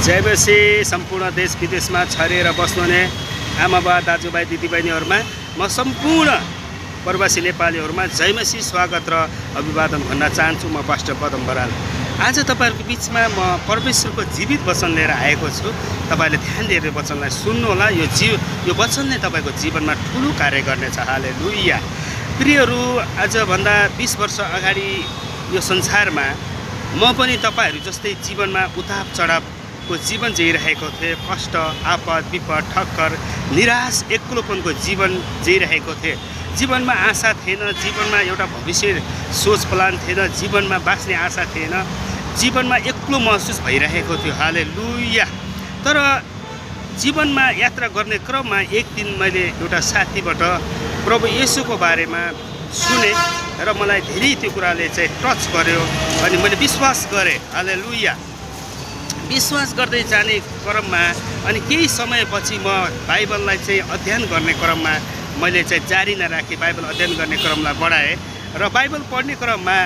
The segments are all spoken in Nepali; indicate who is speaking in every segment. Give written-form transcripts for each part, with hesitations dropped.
Speaker 1: जयमसी सम्पूर्ण देश विदेशमा छरेर बस्नुहुने आमाबा दाजुभाइ दिदीबहिनीहरूमा म सम्पूर्ण प्रवासी नेपालीहरूमा जयमसी स्वागत र अभिवादन भन्न चाहन्छु। म पास्टर पदम बराल आज तपाईहरुको बीचमा म परमेश्वरको जीवित वचन लिएर आएको छु। तपाईले ध्यान दिएर वचनलाई सुन्नुहोला। यो वचनले तपाईको जीवनमा ठूलो कार्य गर्नेछ। हालेलुया। प्रियहरू, आज भन्दा 20 वर्ष अगाडि यो संसारमा म पनि तपाईहरु जस्तै जीवनमा उताप चढावको जीवन जिइरहेको थिएँ। कष्ट, आपद, विपद, ठक्कर, निराश, एक्लोपनको जीवन जिइरहेको थिएँ। जीवनमा आशा थिएन, जीवनमा एउटा भविष्य सोच प्लान थिएन, जीवनमा बाँच्ने आशा थिएन, जीवनमा एक्लो महसुस भइरहेको थियो। हालेलुया। तर जीवनमा यात्रा गर्ने क्रममा एक दिन मैले एउटा साथीबाट प्रभु येशूको बारेमा सुने र मलाई धेरै त्यो कुराले चाहिँ टच गर्यो अनि मैले विश्वास गरेँ। हालेलुया। विश्वास गर्दै जाने क्रममा अनि केही समयपछि म बाइबललाई चाहिँ अध्ययन गर्ने क्रममा मैले चाहिँ जारी नराखेँ। बाइबल अध्ययन गर्ने क्रमलाई बढाएँ र बाइबल पढ्ने क्रममा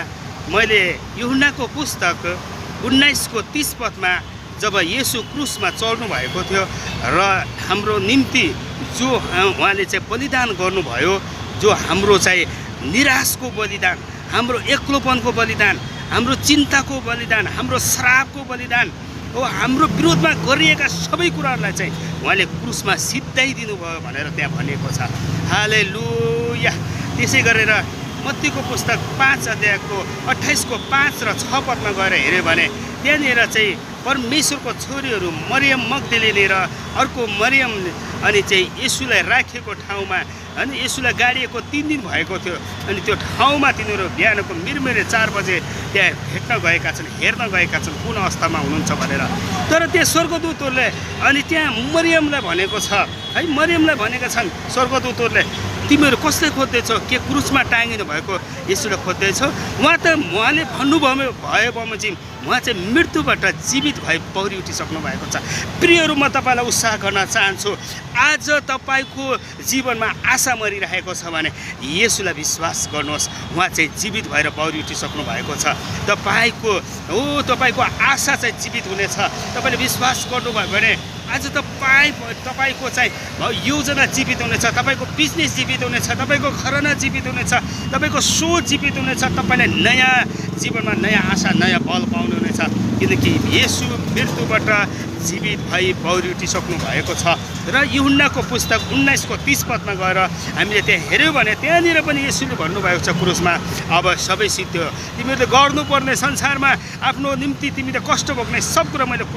Speaker 1: मैले यूहन्नाको पुस्तक 19को 30 पदमा जब येशू क्रुसमा चढ्नु भएको थियो र हाम्रो निम्ति जो उहाँले चाहिँ बलिदान गर्नुभयो, जो हाम्रो चाहिँ निराशको बलिदान, हाम्रो एक्लोपनको बलिदान, हाम्रो चिन्ताको बलिदान, हाम्रो श्रापको बलिदान हो, हाम्रो विरोधमा गरिएका सबै कुराहरूलाई चाहिँ उहाँले क्रुसमा सिद्धाइदिनु भयो भनेर त्यहाँ भनिएको छ। हालेलुया। त्यसै गरेर मत्तीको पुस्तक 5 अध्यायको 28 को 5 र 6 पदमा गएर हेऱ्यो भने त्यहाँनिर चाहिँ परमेश्वरको छोरीहरू मरियम मग्दलिनी र अर्को मरियम अनि चाहिँ येशूलाई राखेको ठाउँमा अनि येशूलाई गाडिएको 3 दिन भएको थियो अनि त्यो ठाउँमा तिनीहरू बिहानको मिरमिरे 4 बजे त्यहाँ भेट्न गएका छन्, हेर्न गएका छन् कुन अवस्थामा हुनुहुन्छ भनेर। तर त्यहाँ स्वर्गदूतहरूले अनि त्यहाँ मरियमलाई भनेको छ है, मरियमलाई भनेका छन् स्वर्गदूतहरूले, तिमीहरू कसले खोज्दैछौ? के क्रुसमा टाँगिनु भएको येशूलाई खोज्दैछौ? उहाँले भन्नुभयो बमोजिम उहाँ चाहिँ मृत्युबाट जीवित भई पौडी उठिसक्नु भएको छ। प्रियहरू, म तपाईलाई उत्साह गर्न चाहन्छु। आज तपाईको जीवनमा आशा मरिरहेको छ भने येशूलाई विश्वास गर्नुहोस्। उहाँ चाहिँ जीवित भएर पौडी उठिसक्नु भएको छ। तपाईको आशा चाहिँ जीवित हुनेछ। तपाईले विश्वास गर्नुभयो भने आज तपाईको चाहिँ योजना जीवित हुनेछ, तपाईको बिजनेस जीवित हुनेछ, तपाईको घरना जीवित हुनेछ, तपाईको सोच जीवित हुनेछ। तपाईले नयाँ जीवनमा नयाँ आशा, नयाँ बल पाउनु हुनेछ, किनकि येशू मृत्युबाट जीवित भई पौडी उठिसक्नु भएको छ। र यूहन्नाको पुस्तक 19 को 30 पदमा गएर हामीले त्यहाँ हेऱ्यौँ भने त्यहाँनिर पनि येशूले भन्नुभएको छ क्रुसमा अब सबै सिद्धियो, तिमीहरूले गर्नुपर्ने संसारमा आफ्नो निम्ति तिमीले कष्ट भोग्ने सब कुरा मैले